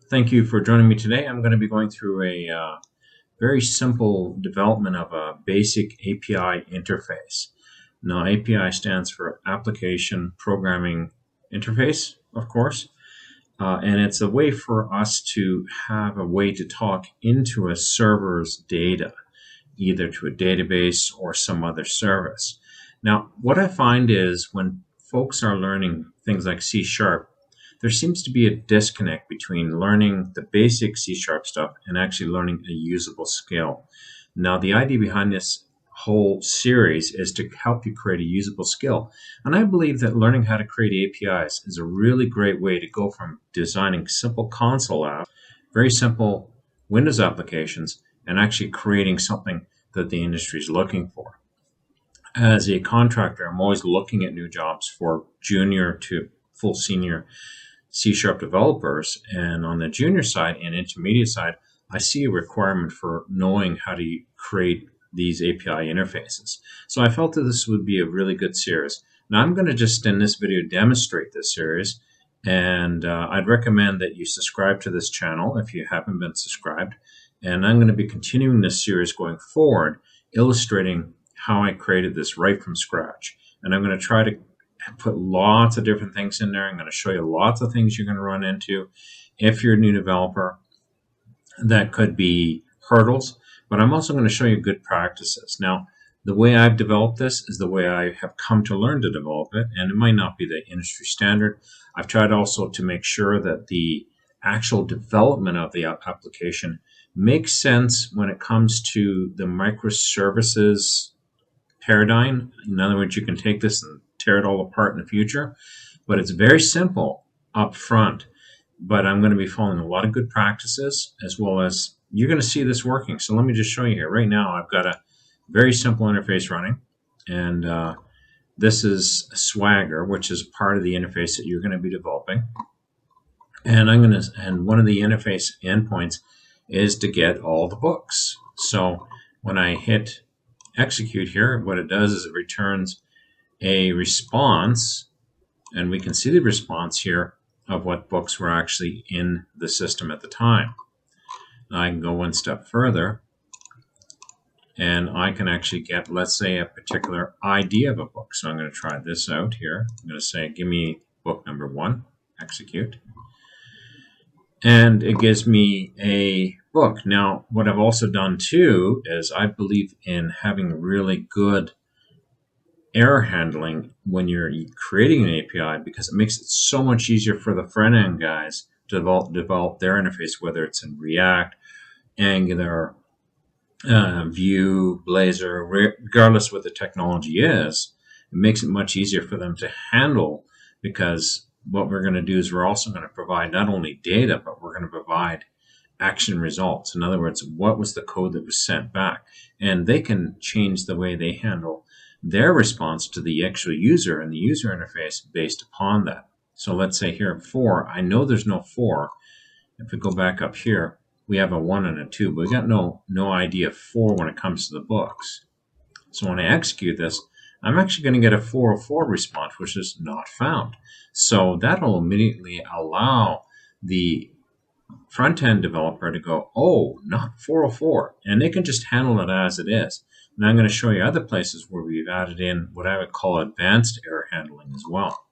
Thank you for joining me today. I'm going to be going through a very simple development of a basic API interface. Now, API stands for Application Programming Interface, of course, and it's a way for us to have a way to talk into a server's data, either to a database or some other service. Now, what I find is when folks are learning things like C Sharp, there seems to be a disconnect between learning the basic C Sharp stuff and actually learning a usable skill. Now, the idea behind this whole series is to help you create a usable skill. And I believe that learning how to create APIs is a really great way to go from designing simple console apps, very simple Windows applications, and actually creating something that the industry is looking for. As a contractor, I'm always looking at new jobs for junior to full senior C Sharp developers. And on the junior side and intermediate side, I see a requirement for knowing how to create these API interfaces. So I felt that this would be a really good series. Now I'm going to just in this video demonstrate this series, and I'd recommend that you subscribe to this channel if you haven't been subscribed. And I'm going to be continuing this series going forward, illustrating how I created this right from scratch. And I'm going to try to put lots of different things in there. I'm going to show you lots of things you're going to run into if you're a new developer. That could be hurdles, but I'm also going to show you good practices. Now, the way I've developed this is the way I have come to learn to develop it, and it might not be the industry standard. I've tried also to make sure that the actual development of the application makes sense when it comes to the microservices paradigm. In other words, you can take this and tear it all apart in the future, but it's very simple up front. But I'm going to be following a lot of good practices, as well as you're going to see this working. So let me just show you here. Right now, I've got a very simple interface running, and this is Swagger, which is part of the interface that you're going to be developing. And one of the interface endpoints is to get all the books. So when I hit execute here, what it does is it returns a response, and we can see the response here of what books were actually in the system at the time. Now I can go one step further, and I can actually get, let's say, a particular ID of a book. So I'm going to try this out here. I'm going to say, give me book number 1, execute. And it gives me a book. Now, what I've also done too is I believe in having really good error handling when you're creating an API, because it makes it so much easier for the front end guys to develop their interface, whether it's in React, Angular, Vue, Blazor, regardless what the technology is. It makes it much easier for them to handle, because what we're going to do is we're also going to provide not only data, but we're going to provide action results. In other words, what was the code that was sent back? And they can change the way they handle their response to the actual user and the user interface based upon that. So let's say here 4, I know there's no 4. If we go back up here, we have a 1 and a 2, but we got no idea of 4 when it comes to the books. So when I execute this, I'm actually going to get a 404 response, which is not found. So that'll immediately allow the front-end developer to go, oh, not 404, and they can just handle it as it is. And I'm going to show you other places where we've added in what I would call advanced error handling as well.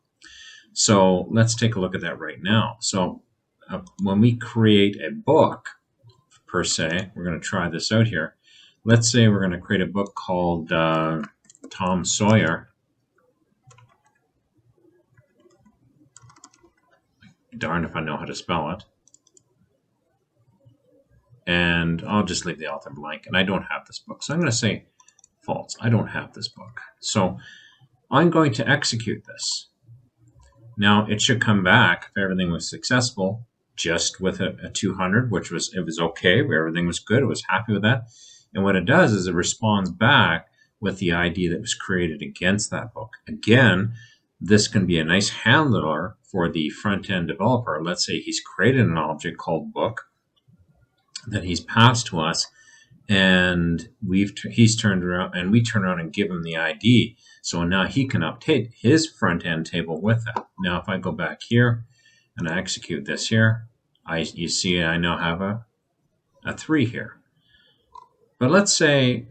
So let's take a look at that right now. So when we create a book, per se, we're going to try this out here. Let's say we're going to create a book called Tom Sawyer. Darn if I know how to spell it. And I'll just leave the author blank, and I don't have this book. So I'm going to say false. I don't have this book. So I'm going to execute this. Now it should come back if everything was successful, just with a 200, which was, it was okay, everything was good, it was happy with that. And what it does is it responds back with the ID that was created against that book. Again, this can be a nice handler for the front-end developer. Let's say he's created an object called book that he's passed to us, and he's turned around, and we turn around and give him the ID. So now he can update his front end table with that. Now, if I go back here and I execute this here, You see I now have a 3 here. But let's say,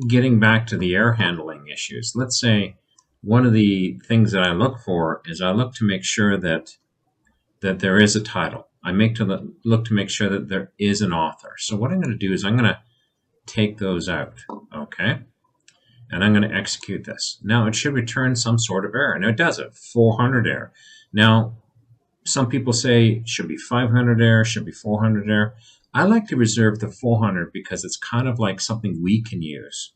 getting back to the error handling issues, let's say one of the things that I look for is I look to make sure that there is a title. I look to make sure that there is an author. So what I'm going to do is I'm going to take those out, okay? And I'm going to execute this. Now it should return some sort of error. Now it does it, 400 error. Now some people say it should be 500 error, should be 400 error. I like to reserve the 400 because it's kind of like something we can use.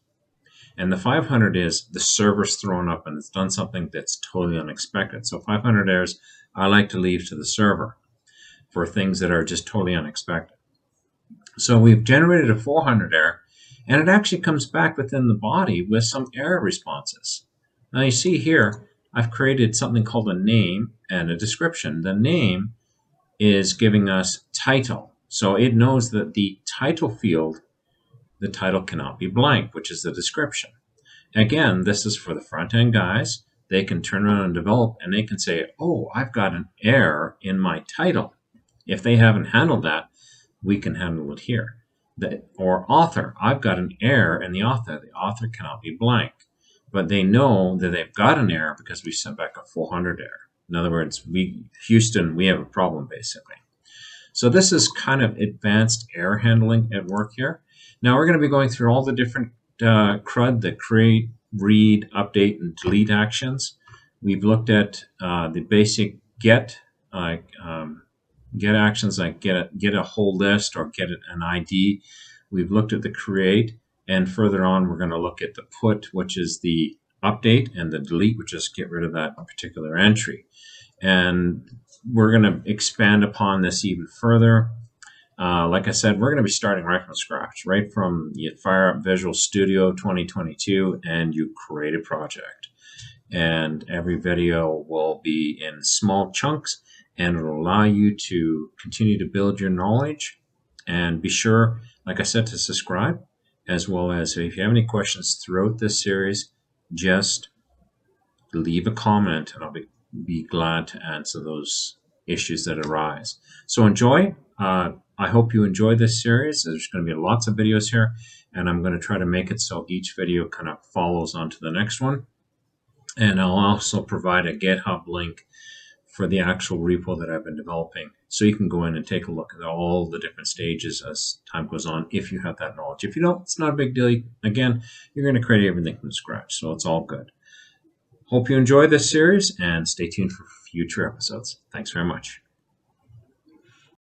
And the 500 is the server's thrown up and it's done something that's totally unexpected. So 500 errors I like to leave to the server for things that are just totally unexpected. So we've generated a 400 error, and it actually comes back within the body with some error responses. Now you see here, I've created something called a name and a description. The name is giving us title. So it knows that the title field, the title cannot be blank, which is the description. Again, this is for the front-end guys. They can turn around and develop, and they can say, oh, I've got an error in my title. If they haven't handled that, we can handle it here. Or author, I've got an error in the author. The author cannot be blank. But they know that they've got an error because we sent back a 400 error. In other words, Houston, we have a problem, basically. So this is kind of advanced error handling at work here. Now we're going to be going through all the different CRUD, the create, read, update, and delete actions. We've looked at the basic get actions like get a whole list or get an ID. We've looked at the create, and further on we're going to look at the put, which is the update, and the delete, which is get rid of that particular entry. And we're going to expand upon this even further. Like I said, we're going to be starting right from scratch, right from you fire up Visual Studio 2022 and you create a project. And every video will be in small chunks, and it'll allow you to continue to build your knowledge. And be sure, like I said, to subscribe, as well as if you have any questions throughout this series, just leave a comment and I'll be glad to answer those issues that arise. So enjoy. I hope you enjoy this series. There's going to be lots of videos here, and I'm going to try to make it so each video kind of follows on to the next one. And I'll also provide a GitHub link for the actual repo that I've been developing, so you can go in and take a look at all the different stages as time goes on if you have that knowledge. If you don't, it's not a big deal. Again, you're going to create everything from scratch, so it's all good. Hope you enjoy this series, and stay tuned for future episodes. Thanks very much.